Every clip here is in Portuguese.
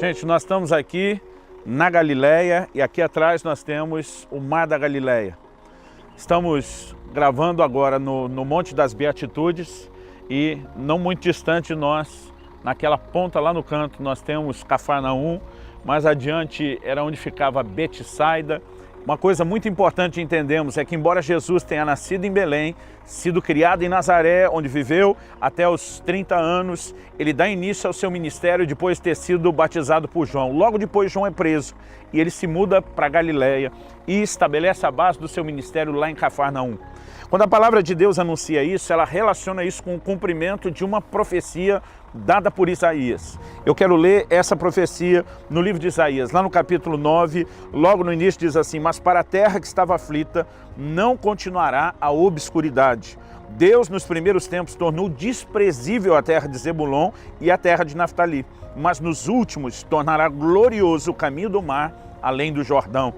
Gente, nós estamos aqui na Galileia e aqui atrás nós temos o Mar da Galileia. Estamos gravando agora no Monte das Beatitudes e não muito distante de nós, naquela ponta lá no canto, nós temos Cafarnaum, mais adiante era onde ficava Betsaida. Uma coisa muito importante entendemos é que embora Jesus tenha nascido em Belém, sido criado em Nazaré, onde viveu até os 30 anos, ele dá início ao seu ministério depois de ter sido batizado por João. Logo depois João é preso e ele se muda para Galileia e estabelece a base do seu ministério lá em Cafarnaum. Quando a palavra de Deus anuncia isso, ela relaciona isso com o cumprimento de uma profecia dada por Isaías. Eu quero ler essa profecia no livro de Isaías, lá no capítulo 9, logo no início diz assim: mas para a terra que estava aflita não continuará a obscuridade. Deus nos primeiros tempos tornou desprezível a terra de Zebulon e a terra de Naftali, mas nos últimos tornará glorioso o caminho do mar além do Jordão.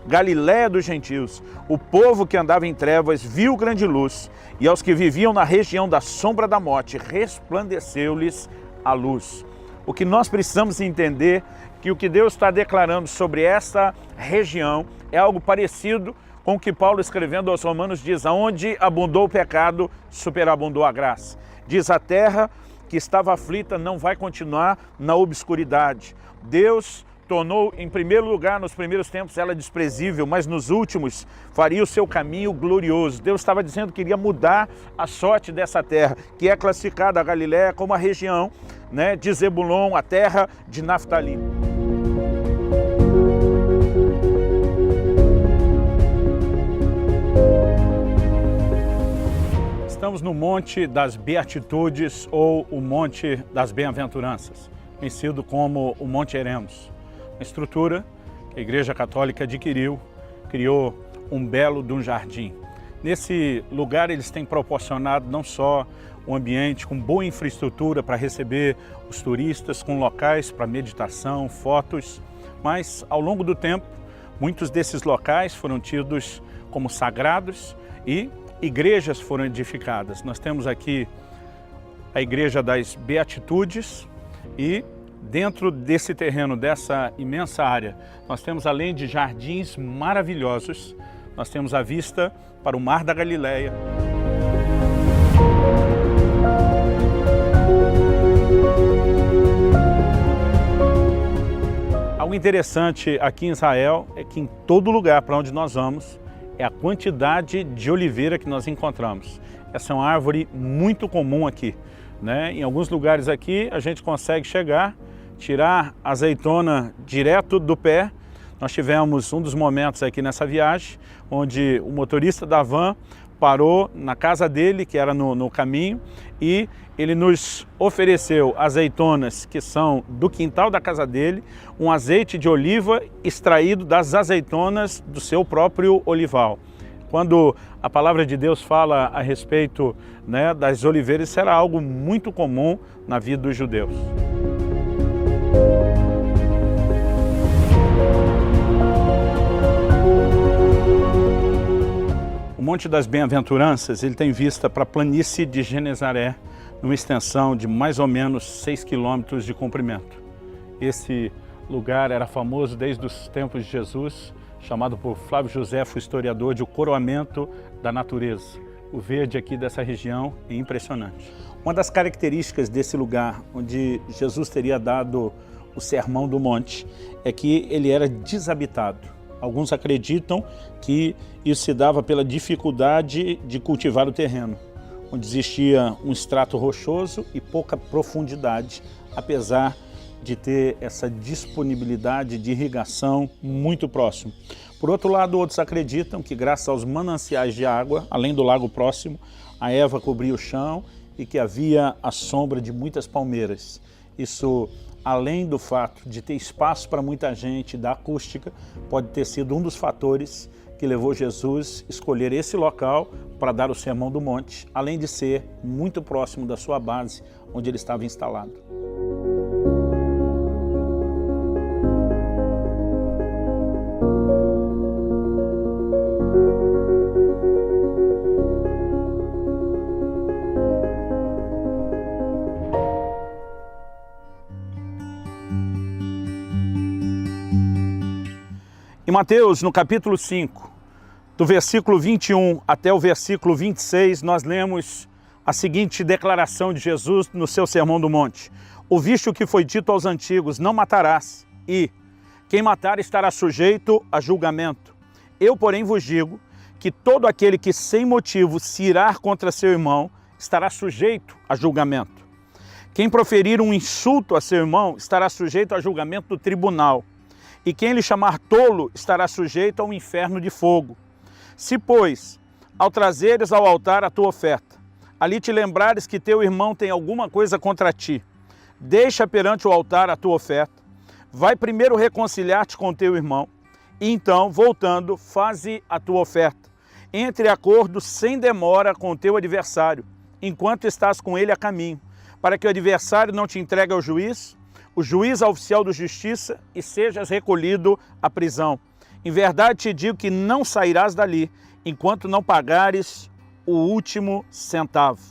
Galiléia dos gentios, o povo que andava em trevas viu grande luz, e aos que viviam na região da sombra da morte resplandeceu-lhes a luz. O que nós precisamos entender que o que Deus está declarando sobre essa região é algo parecido com o que Paulo, escrevendo aos Romanos, diz: aonde abundou o pecado, superabundou a graça. Diz: a terra que estava aflita não vai continuar na obscuridade. Deus tornou, em primeiro lugar, nos primeiros tempos, ela desprezível, mas nos últimos faria o seu caminho glorioso. Deus estava dizendo que iria mudar a sorte dessa terra, que é classificada a Galiléia como a região, de Zebulon, a terra de Naftali. Estamos no Monte das Beatitudes, ou o Monte das Bem-aventuranças, conhecido como o Monte Eremos. Uma estrutura que a Igreja Católica adquiriu, criou um belo de um jardim. Nesse lugar eles têm proporcionado não só um ambiente com boa infraestrutura para receber os turistas, com locais para meditação, fotos, mas ao longo do tempo muitos desses locais foram tidos como sagrados e igrejas foram edificadas. Nós temos aqui a Igreja das Beatitudes e dentro desse terreno, dessa imensa área, nós temos, além de jardins maravilhosos, nós temos a vista para o Mar da Galileia. Algo interessante aqui em Israel é que em todo lugar para onde nós vamos, é a quantidade de oliveira que nós encontramos. Essa é uma árvore muito comum aqui, Em alguns lugares aqui a gente consegue chegar, tirar a azeitona direto do pé. Nós tivemos um dos momentos aqui nessa viagem, onde o motorista da van parou na casa dele, que era no caminho, e ele nos ofereceu azeitonas que são do quintal da casa dele, um azeite de oliva extraído das azeitonas do seu próprio olival. Quando a palavra de Deus fala a respeito das oliveiras, isso era algo muito comum na vida dos judeus. O Monte das Bem-aventuranças, ele tem vista para a planície de Genezaré, numa extensão de mais ou menos 6 quilômetros de comprimento. Esse lugar era famoso desde os tempos de Jesus, chamado por Flávio Josefo, historiador, de o coroamento da natureza. O verde aqui dessa região é impressionante. Uma das características desse lugar, onde Jesus teria dado o Sermão do Monte, é que ele era desabitado. Alguns acreditam que isso se dava pela dificuldade de cultivar o terreno, onde existia um estrato rochoso e pouca profundidade, apesar de ter essa disponibilidade de irrigação muito próximo. Por outro lado, outros acreditam que graças aos mananciais de água, além do lago próximo, a erva cobria o chão e que havia a sombra de muitas palmeiras. Isso, além do fato de ter espaço para muita gente, da acústica, pode ter sido um dos fatores que levou Jesus a escolher esse local para dar o Sermão do Monte, além de ser muito próximo da sua base, onde ele estava instalado. Em Mateus, no capítulo 5, do versículo 21 até o versículo 26, nós lemos a seguinte declaração de Jesus no seu Sermão do Monte. Ouviste o que foi dito aos antigos, não matarás, e quem matar estará sujeito a julgamento. Eu, porém, vos digo que todo aquele que sem motivo se irar contra seu irmão estará sujeito a julgamento. Quem proferir um insulto a seu irmão estará sujeito a julgamento do tribunal. E quem lhe chamar tolo estará sujeito ao inferno de fogo. Se, pois, ao trazeres ao altar a tua oferta, ali te lembrares que teu irmão tem alguma coisa contra ti, deixa perante o altar a tua oferta, vai primeiro reconciliar-te com teu irmão, e então, voltando, faze a tua oferta. Entre em acordo sem demora com o teu adversário, enquanto estás com ele a caminho, para que o adversário não te entregue ao juiz, o juiz ao oficial de justiça, e sejas recolhido à prisão. Em verdade te digo que não sairás dali, enquanto não pagares o último centavo.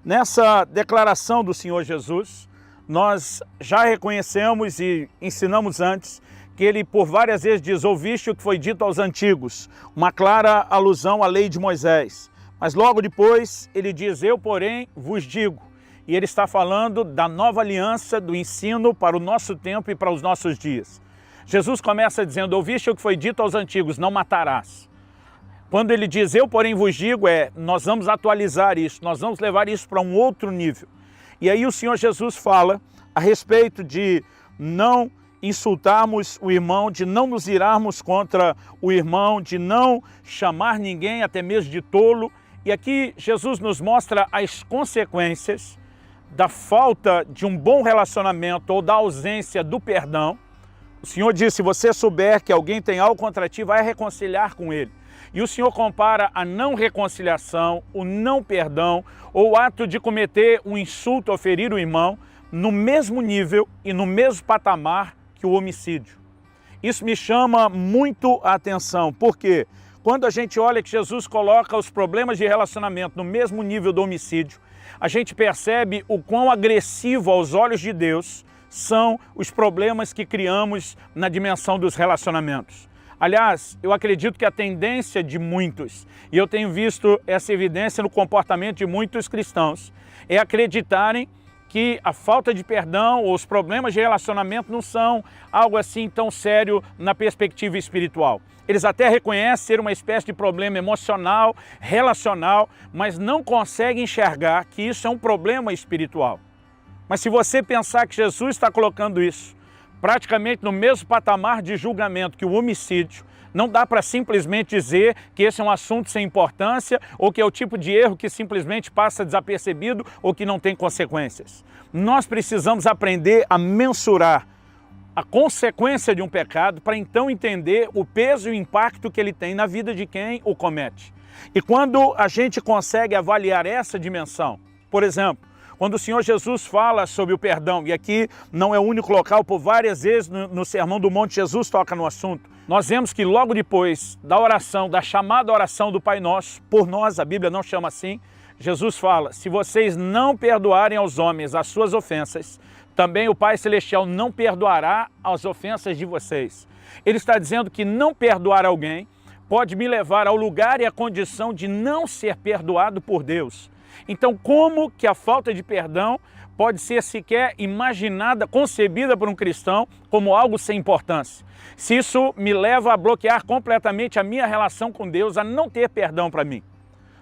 Nessa declaração do Senhor Jesus, nós já reconhecemos e ensinamos antes que ele por várias vezes diz, ouviste o que foi dito aos antigos, uma clara alusão à lei de Moisés. Mas logo depois ele diz, eu porém vos digo, e ele está falando da nova aliança, do ensino para o nosso tempo e para os nossos dias. Jesus começa dizendo, ouviste o que foi dito aos antigos, não matarás. Quando ele diz, eu porém vos digo, nós vamos atualizar isso, nós vamos levar isso para um outro nível. E aí o Senhor Jesus fala a respeito de não insultarmos o irmão, de não nos irarmos contra o irmão, de não chamar ninguém até mesmo de tolo. E aqui Jesus nos mostra as consequências da falta de um bom relacionamento ou da ausência do perdão. O Senhor diz, se você souber que alguém tem algo contra ti, vai reconciliar com ele. E o Senhor compara a não reconciliação, o não perdão, ou o ato de cometer um insulto ou ferir o irmão, no mesmo nível e no mesmo patamar que o homicídio. Isso me chama muito a atenção, porque quando a gente olha que Jesus coloca os problemas de relacionamento no mesmo nível do homicídio, a gente percebe o quão agressivo aos olhos de Deus são os problemas que criamos na dimensão dos relacionamentos. Aliás, eu acredito que a tendência de muitos, e eu tenho visto essa evidência no comportamento de muitos cristãos, é acreditarem que a falta de perdão ou os problemas de relacionamento não são algo assim tão sério na perspectiva espiritual. Eles até reconhecem ser uma espécie de problema emocional, relacional, mas não conseguem enxergar que isso é um problema espiritual. Mas se você pensar que Jesus está colocando isso praticamente no mesmo patamar de julgamento que o homicídio, não dá para simplesmente dizer que esse é um assunto sem importância ou que é o tipo de erro que simplesmente passa desapercebido ou que não tem consequências. Nós precisamos aprender a mensurar a consequência de um pecado para então entender o peso e o impacto que ele tem na vida de quem o comete. E quando a gente consegue avaliar essa dimensão, por exemplo, quando o Senhor Jesus fala sobre o perdão, e aqui não é o único local, por várias vezes no Sermão do Monte Jesus toca no assunto, nós vemos que logo depois da oração, da chamada oração do Pai Nosso, por nós, a Bíblia não chama assim, Jesus fala, se vocês não perdoarem aos homens as suas ofensas, também o Pai Celestial não perdoará as ofensas de vocês. Ele está dizendo que não perdoar alguém pode me levar ao lugar e à condição de não ser perdoado por Deus. Então, como que a falta de perdão pode ser sequer imaginada, concebida por um cristão como algo sem importância? Se isso me leva a bloquear completamente a minha relação com Deus, a não ter perdão para mim.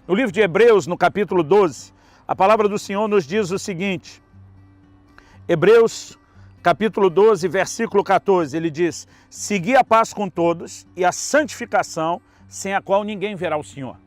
No livro de Hebreus, no capítulo 12, a palavra do Senhor nos diz o seguinte, Hebreus, capítulo 12, versículo 14, ele diz, segui a paz com todos e a santificação, sem a qual ninguém verá o Senhor.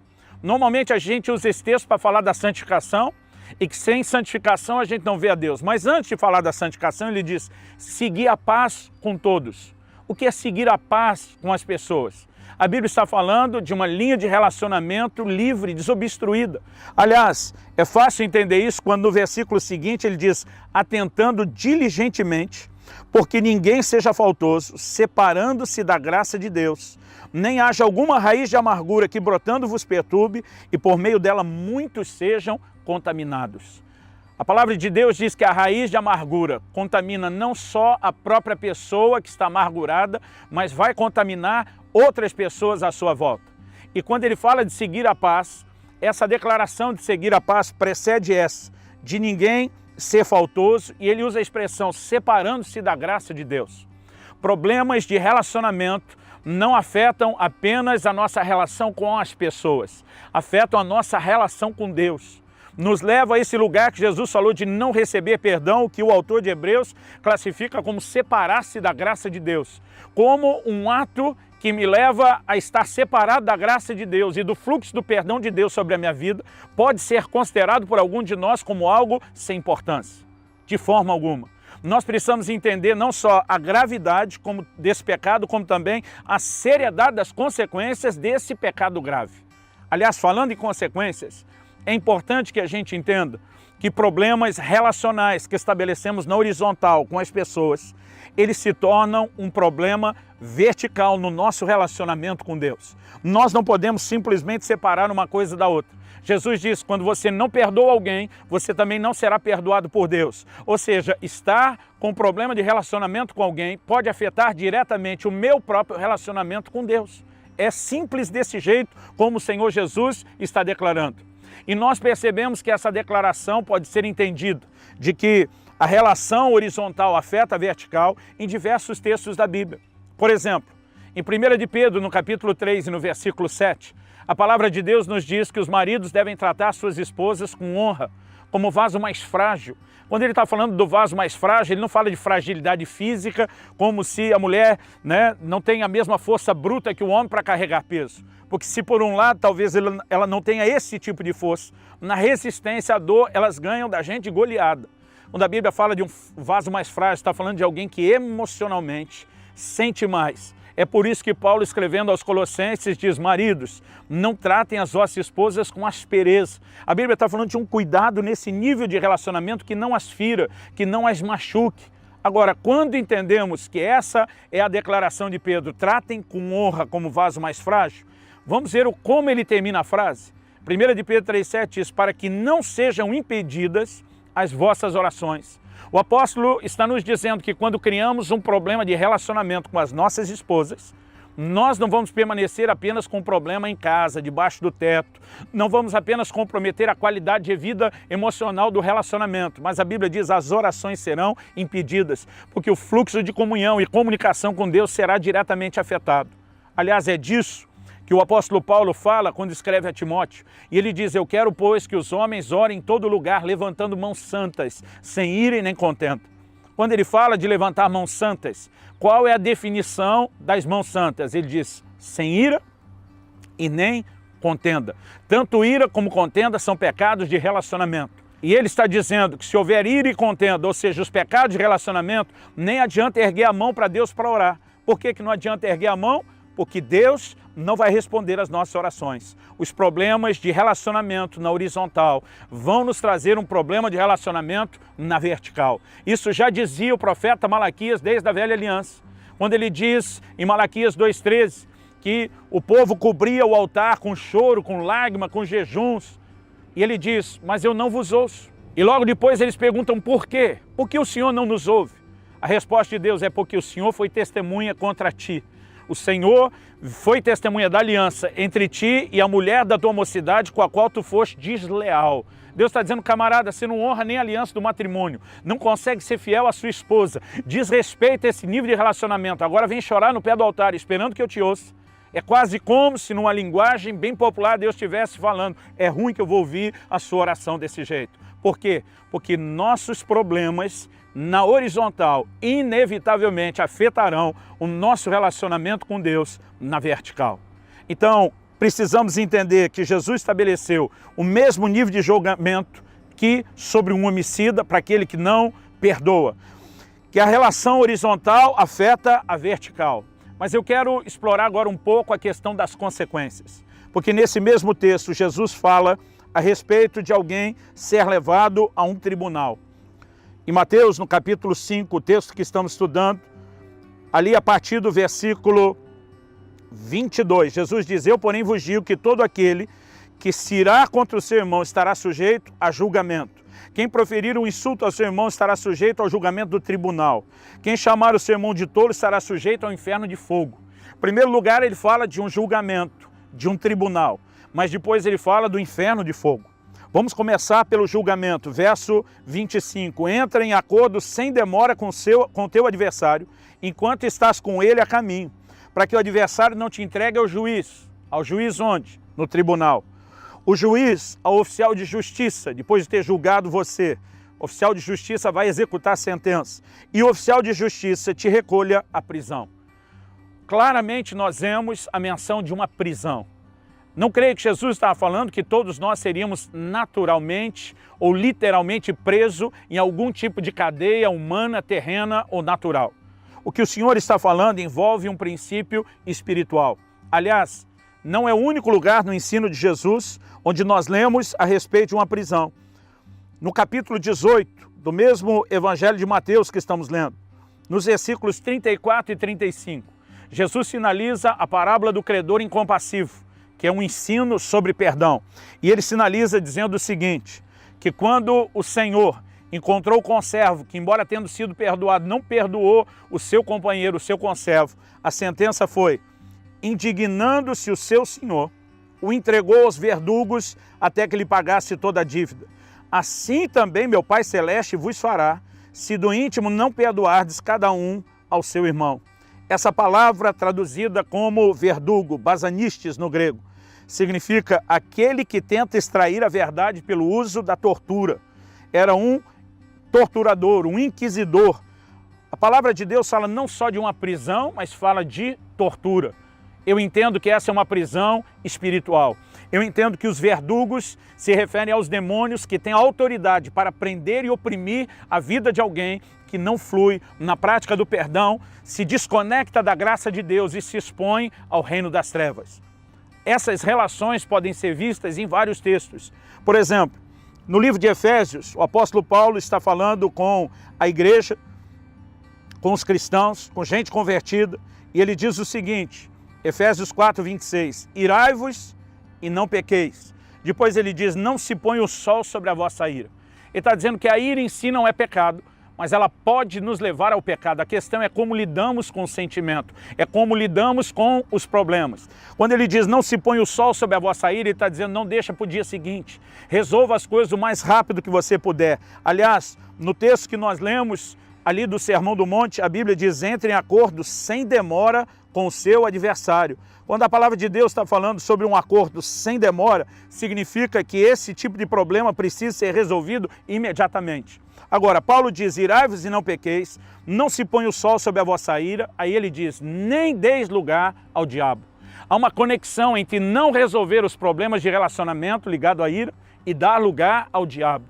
Normalmente a gente usa esse texto para falar da santificação e que sem santificação a gente não vê a Deus. Mas antes de falar da santificação, ele diz, seguir a paz com todos. O que é seguir a paz com as pessoas? A Bíblia está falando de uma linha de relacionamento livre, desobstruída. Aliás, é fácil entender isso quando no versículo seguinte ele diz, atentando diligentemente, porque ninguém seja faltoso, separando-se da graça de Deus, nem haja alguma raiz de amargura que brotando vos perturbe e por meio dela muitos sejam contaminados. A palavra de Deus diz que a raiz de amargura contamina não só a própria pessoa que está amargurada, mas vai contaminar outras pessoas à sua volta. E quando ele fala de seguir a paz, essa declaração de seguir a paz precede essa, de ninguém ser faltoso, e ele usa a expressão separando-se da graça de Deus. Problemas de relacionamento não afetam apenas a nossa relação com as pessoas, afetam a nossa relação com Deus. Nos leva a esse lugar que Jesus falou de não receber perdão, que o autor de Hebreus classifica como separar-se da graça de Deus, como um ato que me leva a estar separado da graça de Deus e do fluxo do perdão de Deus sobre a minha vida, pode ser considerado por algum de nós como algo sem importância, de forma alguma. Nós precisamos entender não só a gravidade desse pecado, como também a seriedade das consequências desse pecado grave. Aliás, falando em consequências, é importante que a gente entenda que problemas relacionais que estabelecemos na horizontal com as pessoas, eles se tornam um problema vertical no nosso relacionamento com Deus. Nós não podemos simplesmente separar uma coisa da outra. Jesus disse, quando você não perdoa alguém, você também não será perdoado por Deus. Ou seja, estar com um problema de relacionamento com alguém pode afetar diretamente o meu próprio relacionamento com Deus. É simples desse jeito como o Senhor Jesus está declarando. E nós percebemos que essa declaração pode ser entendida de que a relação horizontal afeta a vertical em diversos textos da Bíblia. Por exemplo, em 1 de Pedro, no capítulo 3 e no versículo 7, a palavra de Deus nos diz que os maridos devem tratar suas esposas com honra, como vaso mais frágil. Quando ele está falando do vaso mais frágil, ele não fala de fragilidade física, como se a mulher não tenha a mesma força bruta que o homem para carregar peso. Porque se por um lado talvez ela não tenha esse tipo de força, na resistência à dor elas ganham da gente goleada. Quando a Bíblia fala de um vaso mais frágil, está falando de alguém que emocionalmente sente mais. É por isso que Paulo, escrevendo aos Colossenses, diz, maridos, não tratem as vossas esposas com aspereza. A Bíblia está falando de um cuidado nesse nível de relacionamento que não as fira, que não as machuque. Agora, quando entendemos que essa é a declaração de Pedro, tratem com honra como vaso mais frágil, vamos ver como ele termina a frase. 1 de Pedro 3,7 diz, para que não sejam impedidas as vossas orações. O apóstolo está nos dizendo que quando criamos um problema de relacionamento com as nossas esposas, nós não vamos permanecer apenas com um problema em casa, debaixo do teto, não vamos apenas comprometer a qualidade de vida emocional do relacionamento, mas a Bíblia diz as orações serão impedidas, porque o fluxo de comunhão e comunicação com Deus será diretamente afetado. Aliás, é disso que o apóstolo Paulo fala quando escreve a Timóteo. E ele diz, eu quero, pois, que os homens orem em todo lugar, levantando mãos santas, sem ira nem contenda. Quando ele fala de levantar mãos santas, qual é a definição das mãos santas? Ele diz, sem ira e nem contenda. Tanto ira como contenda são pecados de relacionamento. E ele está dizendo que se houver ira e contenda, ou seja, os pecados de relacionamento, nem adianta erguer a mão para Deus para orar. Por que que não adianta erguer a mão? Porque Deus não vai responder às nossas orações. Os problemas de relacionamento na horizontal vão nos trazer um problema de relacionamento na vertical. Isso já dizia o profeta Malaquias desde a velha aliança, quando ele diz em Malaquias 2,13 que o povo cobria o altar com choro, com lágrima, com jejuns. E ele diz, mas eu não vos ouço. E logo depois eles perguntam por quê? Por que o Senhor não nos ouve? A resposta de Deus é porque o Senhor foi testemunha contra ti. O Senhor foi testemunha da aliança entre ti e a mulher da tua mocidade com a qual tu foste desleal. Deus está dizendo, camarada, você não honra nem a aliança do matrimônio, não consegue ser fiel à sua esposa, desrespeita esse nível de relacionamento, agora vem chorar no pé do altar esperando que eu te ouça. É quase como se numa linguagem bem popular Deus estivesse falando, é ruim que eu vou ouvir a sua oração desse jeito. Por quê? Porque nossos problemas na horizontal inevitavelmente afetarão o nosso relacionamento com Deus na vertical. Então, precisamos entender que Jesus estabeleceu o mesmo nível de julgamento que sobre um homicida para aquele que não perdoa. Que a relação horizontal afeta a vertical. Mas eu quero explorar agora um pouco a questão das consequências. Porque nesse mesmo texto, Jesus fala a respeito de alguém ser levado a um tribunal. Em Mateus, no capítulo 5, o texto que estamos estudando, ali a partir do versículo 22, Jesus diz, eu porém vos digo que todo aquele que se irá contra o seu irmão estará sujeito a julgamento. Quem proferir um insulto ao seu irmão estará sujeito ao julgamento do tribunal. Quem chamar o seu irmão de tolo estará sujeito ao inferno de fogo. primeiro lugar, ele fala de um julgamento, de um tribunal, mas depois ele fala do inferno de fogo. Vamos começar pelo julgamento, verso 25. Entra em acordo sem demora com teu adversário, enquanto estás com ele a caminho, para que o adversário não te entregue ao juiz. Ao juiz onde? No tribunal. O juiz, ao oficial de justiça, depois de ter julgado você, o oficial de justiça vai executar a sentença. E o oficial de justiça te recolha à prisão. Claramente nós vemos a menção de uma prisão. Não creio que Jesus estava falando que todos nós seríamos naturalmente ou literalmente presos em algum tipo de cadeia humana, terrena ou natural. O que o Senhor está falando envolve um princípio espiritual. Aliás, não é o único lugar no ensino de Jesus onde nós lemos a respeito de uma prisão. No capítulo 18 do mesmo Evangelho de Mateus que estamos lendo, nos versículos 34 e 35, Jesus sinaliza a parábola do credor incompassivo, que é um ensino sobre perdão. E ele sinaliza dizendo o seguinte, que quando o Senhor encontrou o conservo, que embora tendo sido perdoado, não perdoou o seu companheiro, o seu conservo, a sentença foi, indignando-se o seu senhor, o entregou aos verdugos até que lhe pagasse toda a dívida. Assim também meu Pai Celeste vos fará, se do íntimo não perdoardes cada um ao seu irmão. Essa palavra traduzida como verdugo, basanistes no grego, significa aquele que tenta extrair a verdade pelo uso da tortura. Era um torturador, um inquisidor. A palavra de Deus fala não só de uma prisão, mas fala de tortura. Eu entendo que essa é uma prisão espiritual. Eu entendo que os verdugos se referem aos demônios que têm autoridade para prender e oprimir a vida de alguém que não flui na prática do perdão, se desconecta da graça de Deus e se expõe ao reino das trevas. Essas relações podem ser vistas em vários textos. Por exemplo, no livro de Efésios, o apóstolo Paulo está falando com a igreja, com os cristãos, com gente convertida, e ele diz o seguinte, Efésios 4, 26, irai-vos e não pequeis. Depois ele diz, não se põe o sol sobre a vossa ira. Ele está dizendo que a ira em si não é pecado, mas ela pode nos levar ao pecado. A questão é como lidamos com o sentimento, é como lidamos com os problemas. Quando ele diz, não se põe o sol sobre a vossa ira, ele está dizendo, não deixa para o dia seguinte. Resolva as coisas o mais rápido que você puder. Aliás, no texto que nós lemos, ali do Sermão do Monte, a Bíblia diz, entre em acordo sem demora com o seu adversário. Quando a palavra de Deus está falando sobre um acordo sem demora, significa que esse tipo de problema precisa ser resolvido imediatamente. Agora, Paulo diz, irai-vos e não pequeis, não se põe o sol sobre a vossa ira, aí ele diz, nem deis lugar ao diabo. Há uma conexão entre não resolver os problemas de relacionamento ligado à ira e dar lugar ao diabo.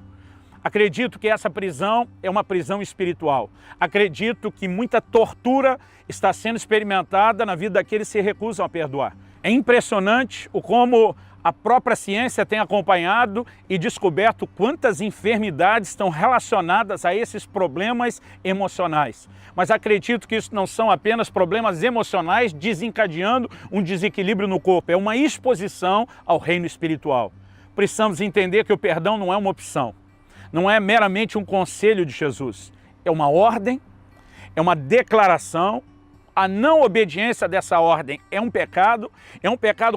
Acredito que essa prisão é uma prisão espiritual. Acredito que muita tortura está sendo experimentada na vida daqueles que se recusam a perdoar. É impressionante o como a própria ciência tem acompanhado e descoberto quantas enfermidades estão relacionadas a esses problemas emocionais. Mas acredito que isso não são apenas problemas emocionais desencadeando um desequilíbrio no corpo, é uma exposição ao reino espiritual. Precisamos entender que o perdão não é uma opção. Não é meramente um conselho de Jesus, é uma ordem, é uma declaração. A não obediência dessa ordem é um pecado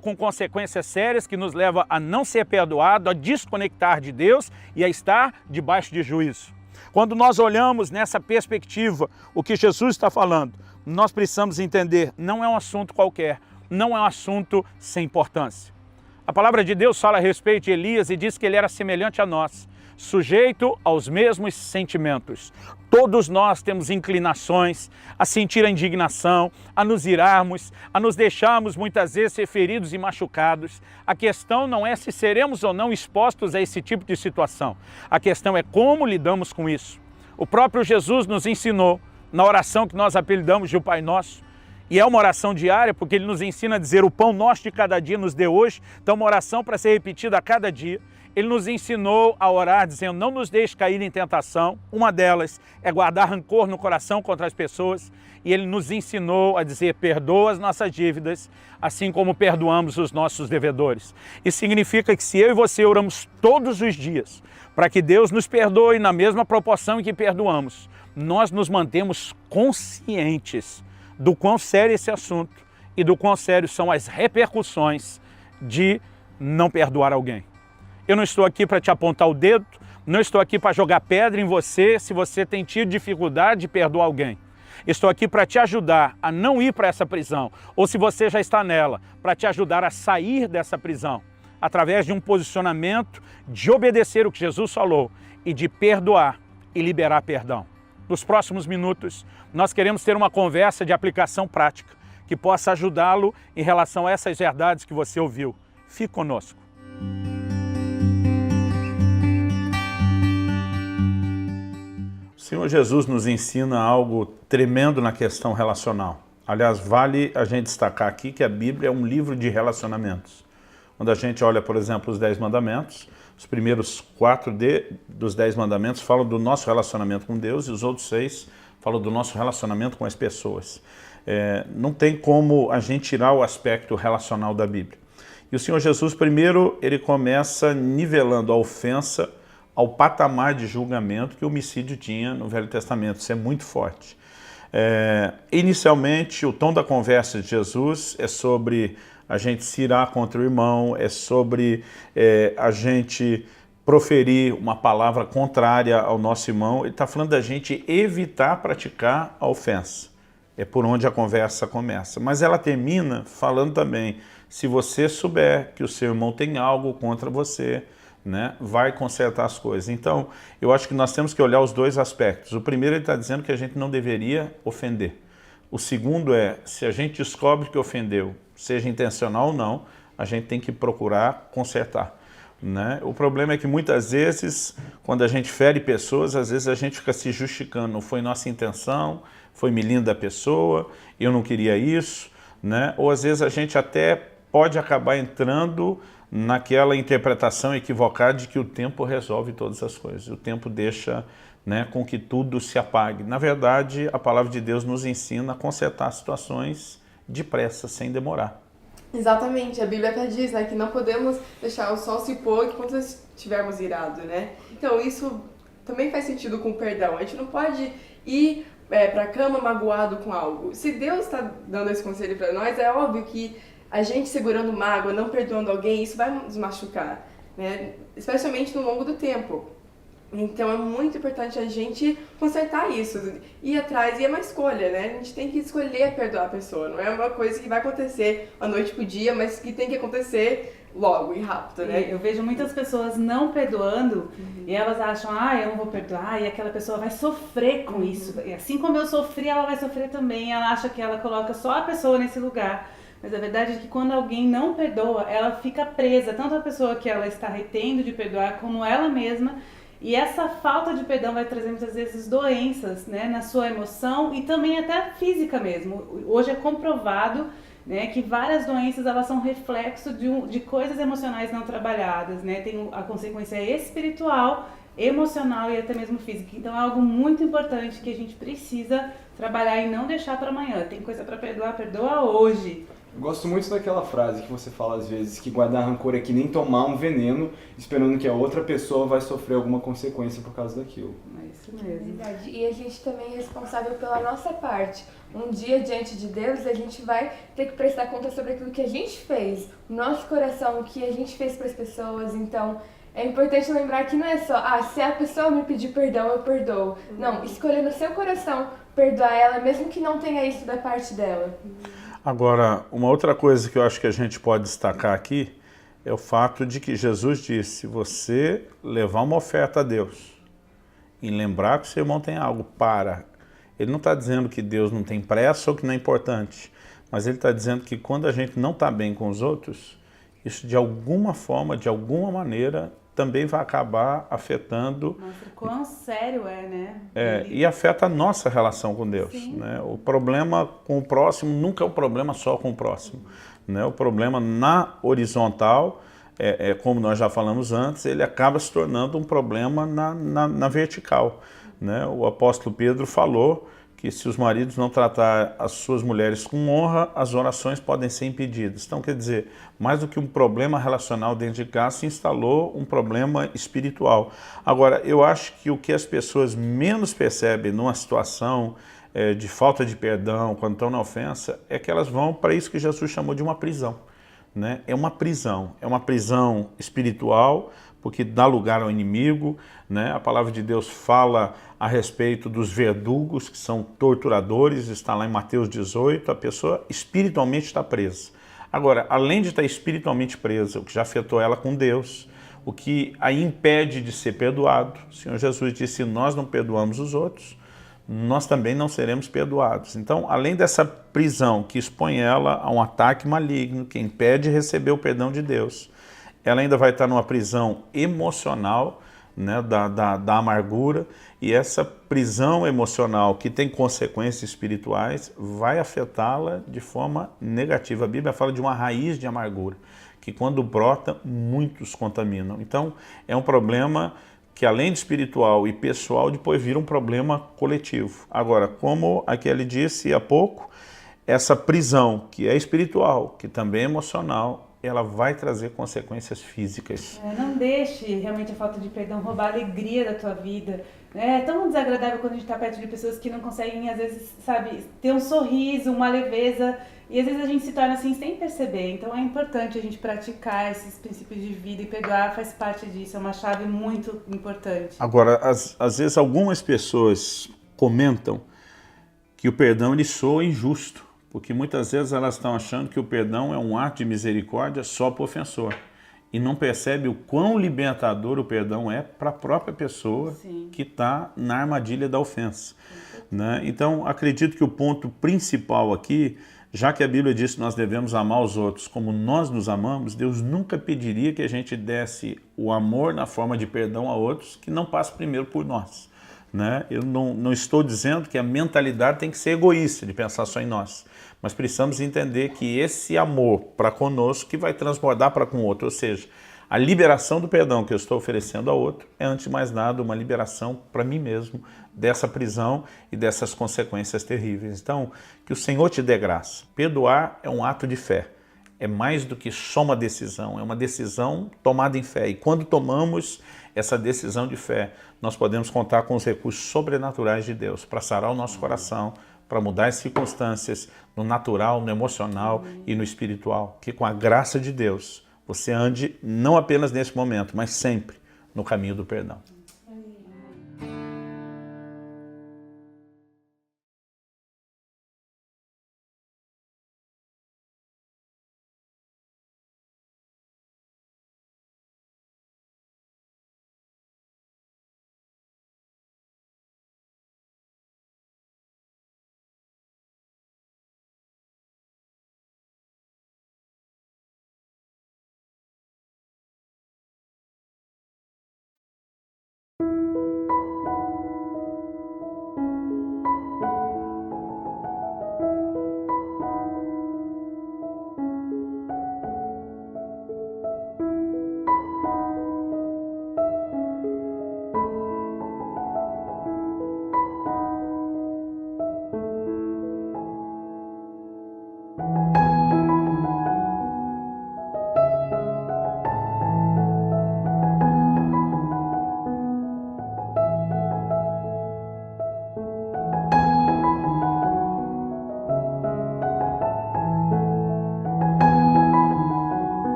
com consequências sérias que nos leva a não ser perdoado, a desconectar de Deus e a estar debaixo de juízo. Quando nós olhamos nessa perspectiva o que Jesus está falando, nós precisamos entender, não é um assunto qualquer, não é um assunto sem importância. A palavra de Deus fala a respeito de Elias e diz que ele era semelhante a nós, sujeito aos mesmos sentimentos. Todos nós temos inclinações a sentir a indignação, a nos irarmos, a nos deixarmos muitas vezes ser feridos e machucados. A questão não é se seremos ou não expostos a esse tipo de situação. A questão é como lidamos com isso. O próprio Jesus nos ensinou, na oração que nós apelidamos de o Pai Nosso, e é uma oração diária, porque ele nos ensina a dizer o pão nosso de cada dia nos dê hoje, então uma oração para ser repetida a cada dia. Ele nos ensinou a orar dizendo, não nos deixe cair em tentação. Uma delas é guardar rancor no coração contra as pessoas. E ele nos ensinou a dizer, perdoa as nossas dívidas, assim como perdoamos os nossos devedores. Isso significa que se eu e você oramos todos os dias para que Deus nos perdoe na mesma proporção em que perdoamos, nós nos mantemos conscientes do quão sério é esse assunto e do quão sério são as repercussões de não perdoar alguém. Eu não estou aqui para te apontar o dedo, não estou aqui para jogar pedra em você se você tem tido dificuldade de perdoar alguém. Estou aqui para te ajudar a não ir para essa prisão, ou se você já está nela, para te ajudar a sair dessa prisão, através de um posicionamento de obedecer o que Jesus falou e de perdoar e liberar perdão. Nos próximos minutos, nós queremos ter uma conversa de aplicação prática que possa ajudá-lo em relação a essas verdades que você ouviu. Fique conosco. O Senhor Jesus nos ensina algo tremendo na questão relacional. Aliás, vale a gente destacar aqui que a Bíblia é um livro de relacionamentos. Quando a gente olha, por exemplo, os 10 mandamentos, os primeiros 4 dos 10 mandamentos falam do nosso relacionamento com Deus e os outros 6 falam do nosso relacionamento com as pessoas. Não tem como a gente tirar o aspecto relacional da Bíblia. E o Senhor Jesus, primeiro, ele começa nivelando a ofensa ao patamar de julgamento que o homicídio tinha no Velho Testamento. Isso é muito forte. Inicialmente, o tom da conversa de Jesus é sobre a gente se irar contra o irmão, é sobre a gente proferir uma palavra contrária ao nosso irmão. Ele está falando da gente evitar praticar a ofensa. É por onde a conversa começa. Mas ela termina falando também, se você souber que o seu irmão tem algo contra você, né, vai consertar as coisas. Então, eu acho que nós temos que olhar os dois aspectos. O primeiro, ele está dizendo que a gente não deveria ofender. O segundo é, se a gente descobre que ofendeu, seja intencional ou não, a gente tem que procurar consertar, né? O problema é que muitas vezes, quando a gente fere pessoas, às vezes a gente fica se justificando, não foi nossa intenção, foi melindre da pessoa, eu não queria isso, né? Ou às vezes a gente até pode acabar entrando naquela interpretação equivocada de que o tempo resolve todas as coisas, o tempo deixa, né, com que tudo se apague. Na verdade, a palavra de Deus nos ensina a consertar situações depressa, sem demorar. Exatamente, a Bíblia até diz, né, que não podemos deixar o sol se pôr enquanto estivermos irados, né? Então isso também faz sentido com o perdão. A gente não pode ir para a cama magoado com algo. Se Deus está dando esse conselho para nós, é óbvio que a gente segurando mágoa, não perdoando alguém, isso vai nos machucar, né? Especialmente no longo do tempo. Então é muito importante a gente consertar isso, ir atrás, e é uma escolha, né? A gente tem que escolher perdoar a pessoa, não é uma coisa que vai acontecer à noite pro dia, mas que tem que acontecer logo e rápido, né? Eu vejo muitas pessoas não perdoando e elas acham, eu não vou perdoar, e aquela pessoa vai sofrer com isso. E assim como eu sofri, ela vai sofrer também. Ela acha que ela coloca só a pessoa nesse lugar. Mas a verdade é que quando alguém não perdoa, ela fica presa, tanto a pessoa que ela está retendo de perdoar, como ela mesma. E essa falta de perdão vai trazer muitas vezes doenças, né, na sua emoção e também até física mesmo. Hoje é comprovado, né, que várias doenças elas são reflexo de coisas emocionais não trabalhadas, né? Tem a consequência espiritual, emocional e até mesmo física. Então é algo muito importante que a gente precisa trabalhar e não deixar para amanhã. Tem coisa para perdoar, perdoa hoje. Eu gosto muito daquela frase que você fala às vezes, que guardar rancor é que nem tomar um veneno, esperando que a outra pessoa vai sofrer alguma consequência por causa daquilo. É isso mesmo. Verdade. E a gente também é responsável pela nossa parte. Um dia diante de Deus, a gente vai ter que prestar conta sobre aquilo que a gente fez, o nosso coração, o que a gente fez para as pessoas. Então, é importante lembrar que não é só, se a pessoa me pedir perdão, eu perdoo. Não, escolher no seu coração perdoar ela, mesmo que não tenha isso da parte dela. Agora, uma outra coisa que eu acho que a gente pode destacar aqui é o fato de que Jesus disse, se você levar uma oferta a Deus e lembrar que o seu irmão tem algo, Ele não está dizendo que Deus não tem pressa ou que não é importante, mas ele está dizendo que quando a gente não está bem com os outros, isso de alguma forma, de alguma maneira, também vai acabar afetando... Mostra quão sério é, né? E afeta a nossa relação com Deus, né? O problema com o próximo nunca é um problema só com o próximo, né? O problema na horizontal, como nós já falamos antes, ele acaba se tornando um problema na vertical, né? O apóstolo Pedro falou que se os maridos não tratar as suas mulheres com honra, as orações podem ser impedidas. Então, quer dizer, mais do que um problema relacional dentro de casa, se instalou um problema espiritual. Agora, eu acho que o que as pessoas menos percebem numa situação de falta de perdão, quando estão na ofensa, é que elas vão para isso que Jesus chamou de uma prisão, né? É uma prisão espiritual, porque dá lugar ao inimigo, né? A palavra de Deus fala a respeito dos verdugos, que são torturadores, está lá em Mateus 18, a pessoa espiritualmente está presa. Agora, além de estar espiritualmente presa, o que já afetou ela com Deus, o que a impede de ser perdoado, o Senhor Jesus disse, se nós não perdoamos os outros, nós também não seremos perdoados. Então, além dessa prisão que expõe ela a um ataque maligno, que impede de receber o perdão de Deus, ela ainda vai estar numa prisão emocional, né, da amargura, e essa prisão emocional que tem consequências espirituais vai afetá-la de forma negativa. A Bíblia fala de uma raiz de amargura, que quando brota, muitos contaminam. Então, é um problema que além de espiritual e pessoal, depois vira um problema coletivo. Agora, como a Kelly disse há pouco, essa prisão que é espiritual, que também é emocional, ela vai trazer consequências físicas. Não deixe realmente a falta de perdão roubar a alegria da tua vida. É tão desagradável quando a gente está perto de pessoas que não conseguem, às vezes, sabe, ter um sorriso, uma leveza, e às vezes a gente se torna assim sem perceber. Então é importante a gente praticar esses princípios de vida, e perdoar faz parte disso, é uma chave muito importante. Agora, às vezes algumas pessoas comentam que o perdão ele soa injusto, porque muitas vezes elas estão achando que o perdão é um ato de misericórdia só para o ofensor. E não percebe o quão libertador o perdão é para a própria pessoa Sim. que está na armadilha da ofensa. Né? Então, acredito que o ponto principal aqui, já que a Bíblia diz que nós devemos amar os outros como nós nos amamos, Deus nunca pediria que a gente desse o amor na forma de perdão a outros que não passa primeiro por nós. Né? Eu não estou dizendo que a mentalidade tem que ser egoísta, de pensar só em nós. Mas precisamos entender que esse amor para conosco que vai transbordar para com o outro. Ou seja, a liberação do perdão que eu estou oferecendo ao outro é, antes de mais nada, uma liberação para mim mesmo dessa prisão e dessas consequências terríveis. Então, que o Senhor te dê graça. Perdoar é um ato de fé. É mais do que só uma decisão, é uma decisão tomada em fé. E quando tomamos essa decisão de fé, nós podemos contar com os recursos sobrenaturais de Deus para sarar o nosso coração, para mudar as circunstâncias no natural, no emocional e no espiritual. Que com a graça de Deus, você ande não apenas nesse momento, mas sempre no caminho do perdão.